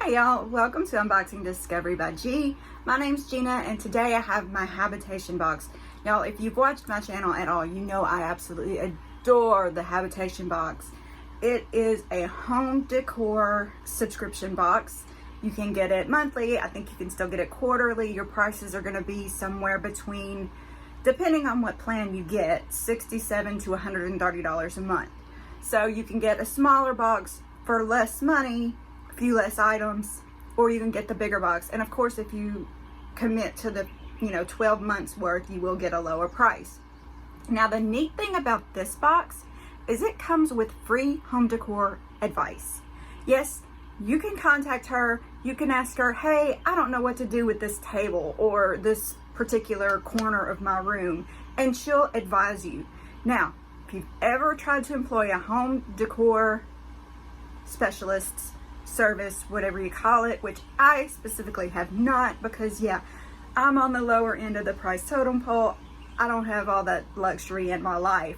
Hey y'all, welcome to Unboxing Discovery by G. My name's Gina and today I have my Habitation Box. Y'all, if you've watched my channel at all, you know I absolutely adore the Habitation Box. It is a home decor subscription box. You can get it monthly. I think you can still get it quarterly. Your prices are going to be somewhere between, depending on what plan you get, $67 to $130 a month. So you can get a smaller box for less money, a few less items, or you can get the bigger box. And of course, if you commit to the 12 months worth, you will get a lower price. Now, the neat thing about this box is it comes with free home decor advice. Yes, you can contact her. You can ask her, hey, I don't know what to do with this table or this particular corner of my room, and she'll advise you. Now, if you've ever tried to employ a home decor specialist, service, whatever you call it, which I specifically have not, because yeah, I'm on the lower end of the price totem pole. I don't have all that luxury in my life.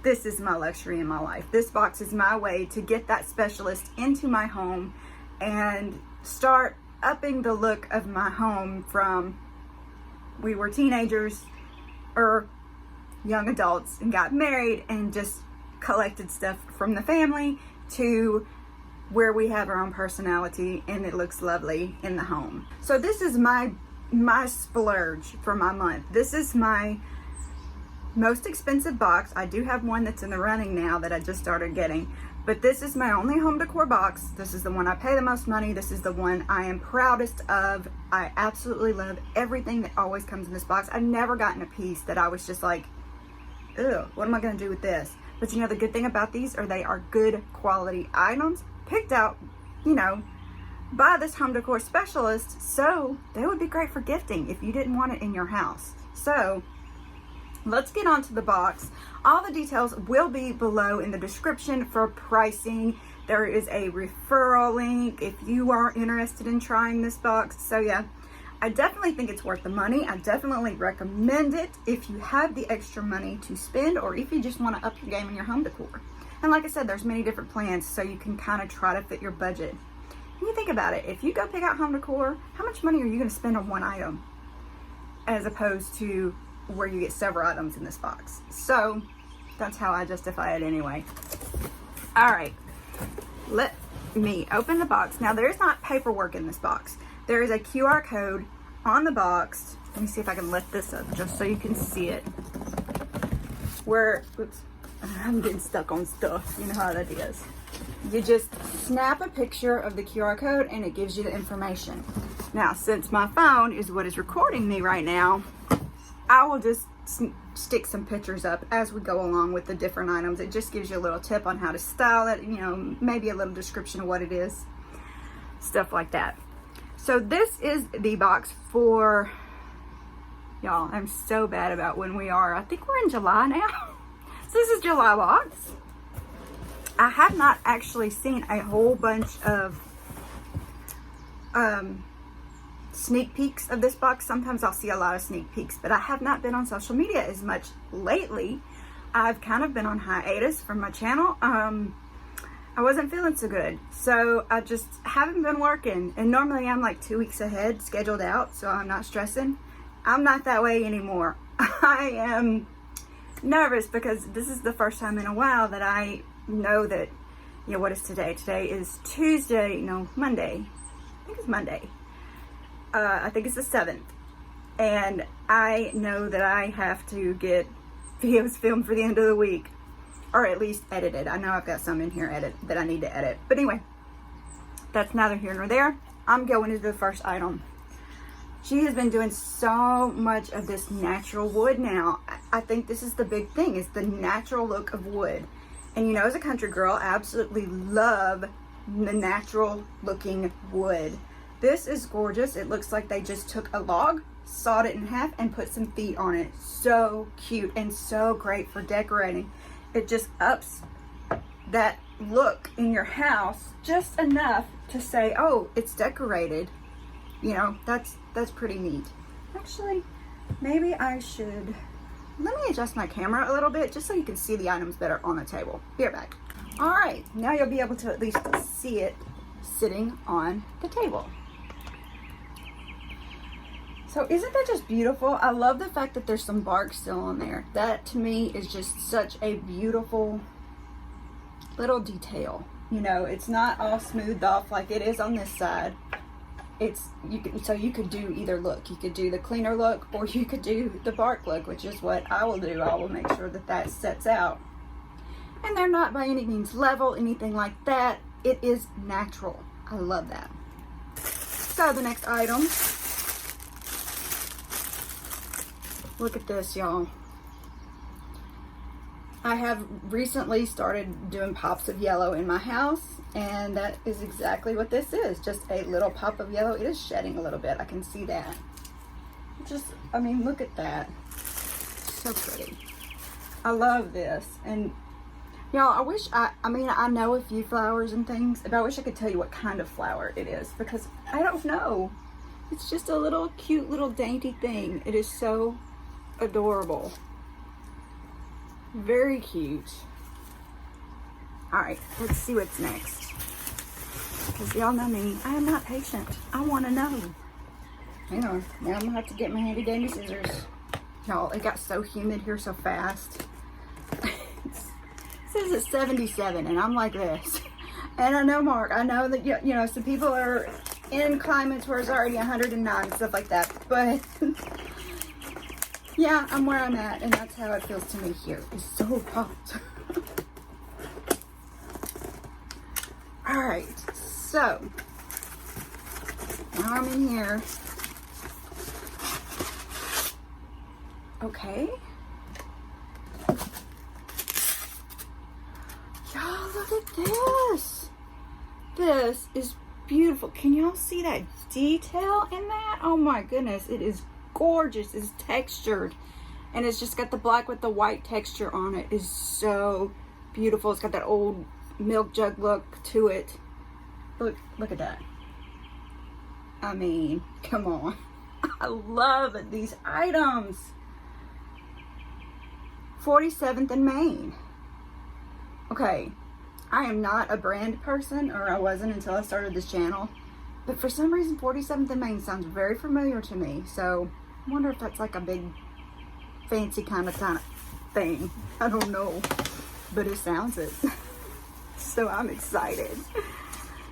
This is my luxury in my life. This box is my way to get that specialist into my home and start upping the look of my home from we were teenagers or young adults and got married and just collected stuff from the family to where we have our own personality and it looks lovely in the home. So this is my splurge for my month. This is my most expensive box. I do have one that's in the running now that I just started getting, but this is my only home decor box. This is the one I pay the most money. This is the one I am proudest of. I absolutely love everything that always comes in this box. I've never gotten a piece that I was just like, ew, what am I gonna do with this? But you know, the good thing about these are they are good quality items picked out, by this home decor specialist, so they would be great for gifting if you didn't want it in your house. So let's get on to the box. All the details will be below in the description for pricing. There is a referral link if you are interested in trying this box. So yeah, I definitely think it's worth the money. I definitely recommend it if you have the extra money to spend or if you just want to up your game in your home decor. And like I said, there's many different plans, so you can kind of try to fit your budget. When you think about it, if you go pick out home decor, how much money are you going to spend on one item as opposed to where you get several items in this box? So that's how I justify it anyway. All right, let me open the box. Now, there's not paperwork in this box. There is a QR code on the box. Let me see if I can lift this up just so you can see it. Oops, I'm getting stuck on stuff. You know how that is. You just snap a picture of the QR code and it gives you the information. Now, since my phone is what is recording me right now, I will just stick some pictures up as we go along with the different items. It just gives you a little tip on how to style it, maybe a little description of what it is, stuff like that. So this is the box for, y'all, I'm so bad about when we are. I think we're in July now. So this is July box. I have not actually seen a whole bunch of sneak peeks of this box. Sometimes I'll see a lot of sneak peeks, but I have not been on social media as much lately. I've kind of been on hiatus from my channel. I wasn't feeling so good, so I just haven't been working. And normally I'm like 2 weeks ahead scheduled out, so I'm not stressing. I'm not that way anymore. I am nervous because this is the first time in a while that I know that, what is today? Today is Monday. I think it's Monday. I think it's the 7th. And I know that I have to get videos filmed for the end of the week, or at least edited. I know I've got some in here that I need to edit. But anyway, that's neither here nor there. I'm going into the first item. She has been doing so much of this natural wood now. I think this is the big thing, is the natural look of wood. And as a country girl, I absolutely love the natural looking wood. This is gorgeous. It looks like they just took a log, sawed it in half, and put some feet on it. So cute and so great for decorating. It just ups that look in your house just enough to say, oh, it's decorated. That's pretty neat. Actually, maybe I should, let me adjust my camera a little bit just so you can see the items that are on the table. Be right back. All right, now you'll be able to at least see it sitting on the table. So isn't that just beautiful? I love the fact that there's some bark still on there. That to me is just such a beautiful little detail. You know, it's not all smoothed off like it is on this side. So you could do either look. You could do the cleaner look, or you could do the bark look, which is what I will do. I will make sure that that sets out. And they're not by any means level, anything like that. It is natural. I love that. So the next item, look at this, y'all. I have recently started doing pops of yellow in my house, and that is exactly what this is. Just a little pop of yellow. It is shedding a little bit. I can see that. I mean, look at that. So pretty. I love this. And y'all, I wish I know a few flowers and things, but I wish I could tell you what kind of flower it is, because I don't know. It's just a little cute little dainty thing. It is so adorable. Very cute. Alright, let's see what's next. Because y'all know me, I am not patient. I want to know. Hang on, now I'm going to have to get my handy dandy scissors. Y'all, it got so humid here so fast. It says it's 77 and I'm like this. And I know, Mark, I know that, you know, some people are in climates where it's already 109 and stuff like that. But yeah, I'm where I'm at, and that's how it feels to me here. It's so hot. Alright, so now I'm in here. Okay. Y'all, look at this. This is beautiful. Can y'all see that detail in that? Oh my goodness, it is gorgeous. It's textured, and it's just got the black with the white texture on it. It's so beautiful. It's got that old milk jug look to it. Look at that. I mean, come on. I love these items. 47th and Main. Okay, I am not a brand person, or I wasn't until I started this channel, but for some reason 47th and Main sounds very familiar to me. So I wonder if that's like a big fancy kind of thing. I don't know, but it sounds it. So I'm excited.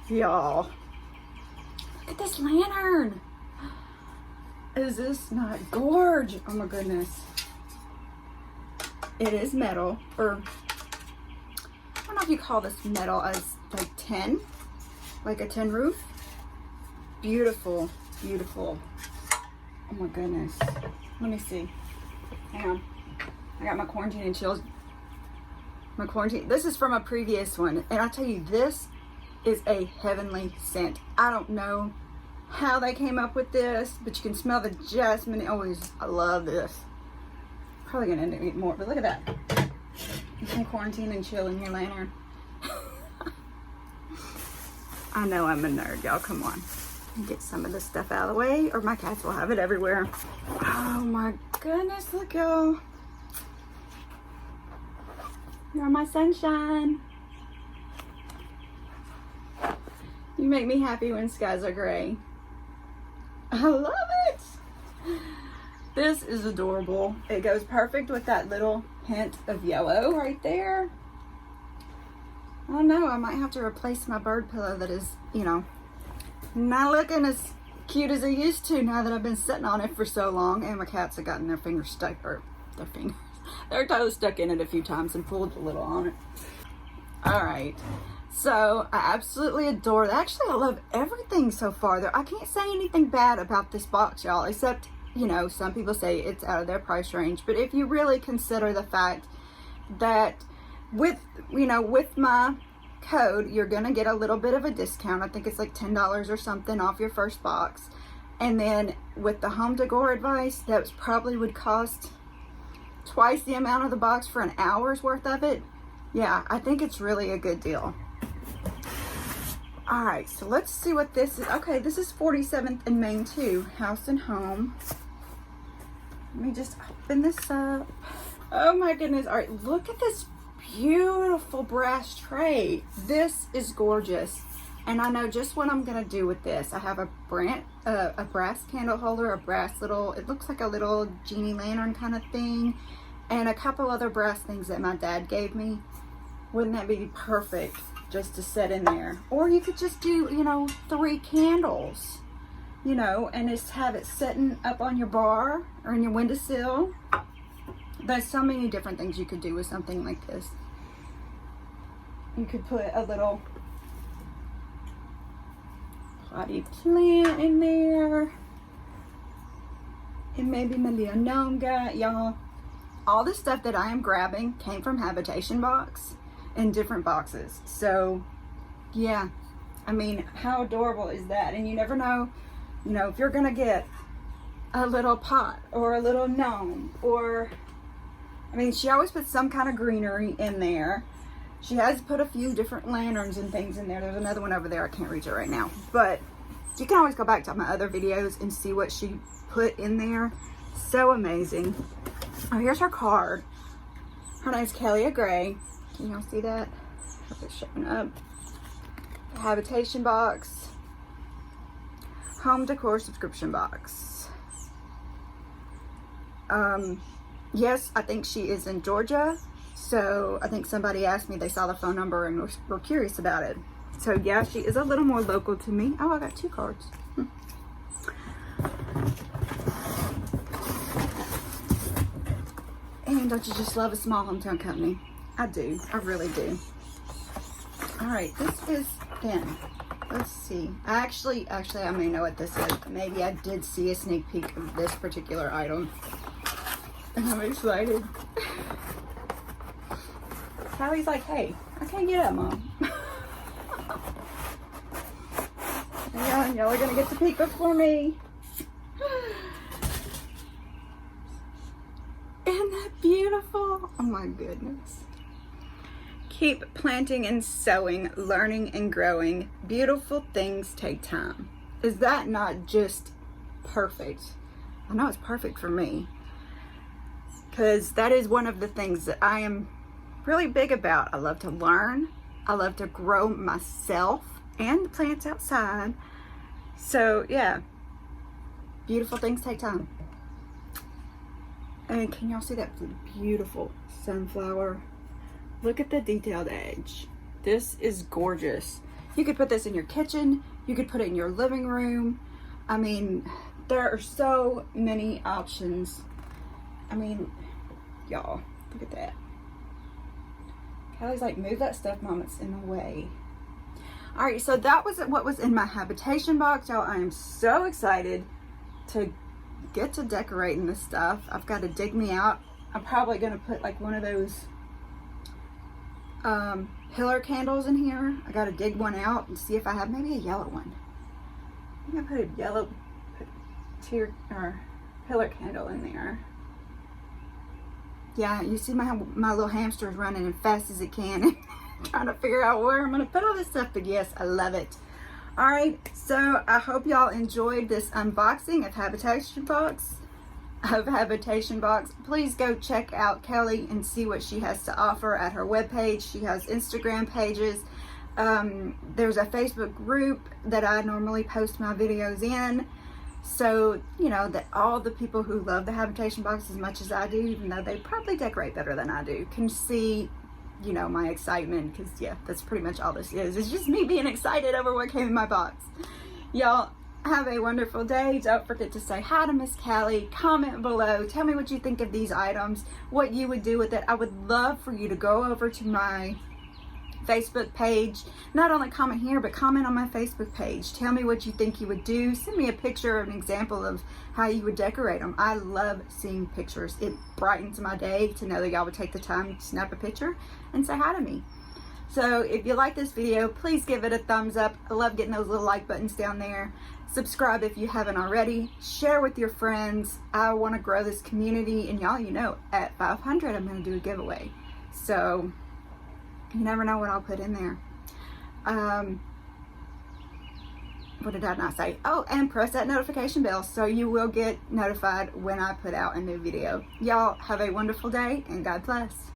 Y'all, look at this lantern. Is this not gorgeous? Oh my goodness. It is metal, or I don't know if you call this metal, as like tin, like a tin roof. Beautiful, beautiful. Oh my goodness. Let me see. Hang on. I got my quarantine and chills. My quarantine. This is from a previous one. And I tell you, this is a heavenly scent. I don't know how they came up with this, but you can smell the jasmine. I love this. Probably gonna end up eating more, but look at that. You can quarantine and chill in your lantern. I know I'm a nerd, y'all. Come on. Get some of this stuff out of the way, or my cats will have it everywhere. Oh my goodness, look, y'all. You're my sunshine. You make me happy when skies are gray. I love it. This is adorable. It goes perfect with that little hint of yellow right there. I don't know, I might have to replace my bird pillow that is, you know, not looking as cute as it used to now that I've been sitting on it for so long, and my cats have gotten their fingers stuck, or their toes stuck in it a few times and pulled a little on it. Alright, so I absolutely adore it. Actually, I love everything so far. I can't say anything bad about this box, y'all, except, you know, some people say it's out of their price range, but if you really consider the fact that with my code, you're gonna get a little bit of a discount. I think it's like $10 or something off your first box. And then with the home decor advice, that probably would cost twice the amount of the box for an hour's worth of it. Yeah, I think it's really a good deal. All right, so let's see what this is. Okay, this is 47th and Main 2, House and Home. Let me just open this up. Oh my goodness. All right, look at this beautiful brass tray. This is gorgeous. And I know just what I'm gonna do with this. I have a brass candle holder, a brass little, it looks like a little genie lantern kind of thing, and a couple other brass things that my dad gave me. Wouldn't that be perfect just to set in there? Or you could just do, you know, 3 candles, you know, and just have it sitting up on your bar or in your windowsill. There's so many different things you could do with something like this. You could put a little potty plant in there. And maybe my little gnome guy. Y'all, all the stuff that I am grabbing came from Habitation Box in different boxes. So, yeah. I mean, how adorable is that? And you never know, you know, if you're going to get a little pot or a little gnome or... I mean, she always puts some kind of greenery in there. She has put a few different lanterns and things in there. There's another one over there. I can't reach it right now. But you can always go back to my other videos and see what she put in there. So amazing. Oh, here's her card. Her name's Kelly Gray. Can y'all see that? Hope it's showing up. Habitation Box. Home decor subscription box. Yes, I think she is in Georgia. So I think somebody asked me, they saw the phone number and were curious about it. So yeah, she is a little more local to me. Oh, I got 2 cards. And don't you just love a small hometown company? I do. I really do. All right, this is thin. Let's see. Actually, I may know what this is. Maybe I did see a sneak peek of this particular item. And I'm excited. Callie's like, hey, I can't get up, Mom. Yeah, y'all are gonna get to peek before me. Isn't that beautiful? Oh my goodness. Keep planting and sowing, learning and growing. Beautiful things take time. Is that not just perfect? I know it's perfect for me. Because that is one of the things that I am really big about. I love to learn. I love to grow myself and the plants outside. So yeah, beautiful things take time. And can y'all see that beautiful sunflower? Look at the detailed edge. This is gorgeous. You could put this in your kitchen. You could put it in your living room. I mean, there are so many options. I mean, y'all, look at that. Callie's like, move that stuff, Mom, it's in the way. All right, so that was what was in my habitation box. Y'all, I am so excited to get to decorating this stuff. I've got to dig me out. I'm probably going to put like one of those pillar candles in here. I got to dig one out and see if I have maybe a yellow one. I'm going to put a yellow pillar candle in there. Yeah, you see my little hamster is running as fast as it can and trying to figure out where I'm going to put all this stuff, but yes, I love it. All right, so I hope y'all enjoyed this unboxing of Habitation Box. Please go check out Kelly and see what she has to offer at her webpage. She has Instagram pages. There's a Facebook group that I normally post my videos in. So, you know, that all the people who love the Habitation Box as much as I do, even though they probably decorate better than I do, can see, you know, my excitement. Because, yeah, that's pretty much all this is. It's just me being excited over what came in my box. Y'all, have a wonderful day. Don't forget to say hi to Miss Callie. Comment below. Tell me what you think of these items, what you would do with it. I would love for you to go over to my Facebook page. Not only comment here, but comment on my Facebook page. Tell me what you think you would do. Send me a picture or an example of how you would decorate them. I love seeing pictures. It brightens my day to know that y'all would take the time to snap a picture and say hi to me. So if you like this video, please give it a thumbs up. I love getting those little like buttons down there. Subscribe if you haven't already. Share with your friends. I want to grow this community, and y'all, you know, at 500 I'm going to do a giveaway. So you never know what I'll put in there. What did I not say? Oh, and press that notification bell so you will get notified when I put out a new video. Y'all have a wonderful day, and God bless.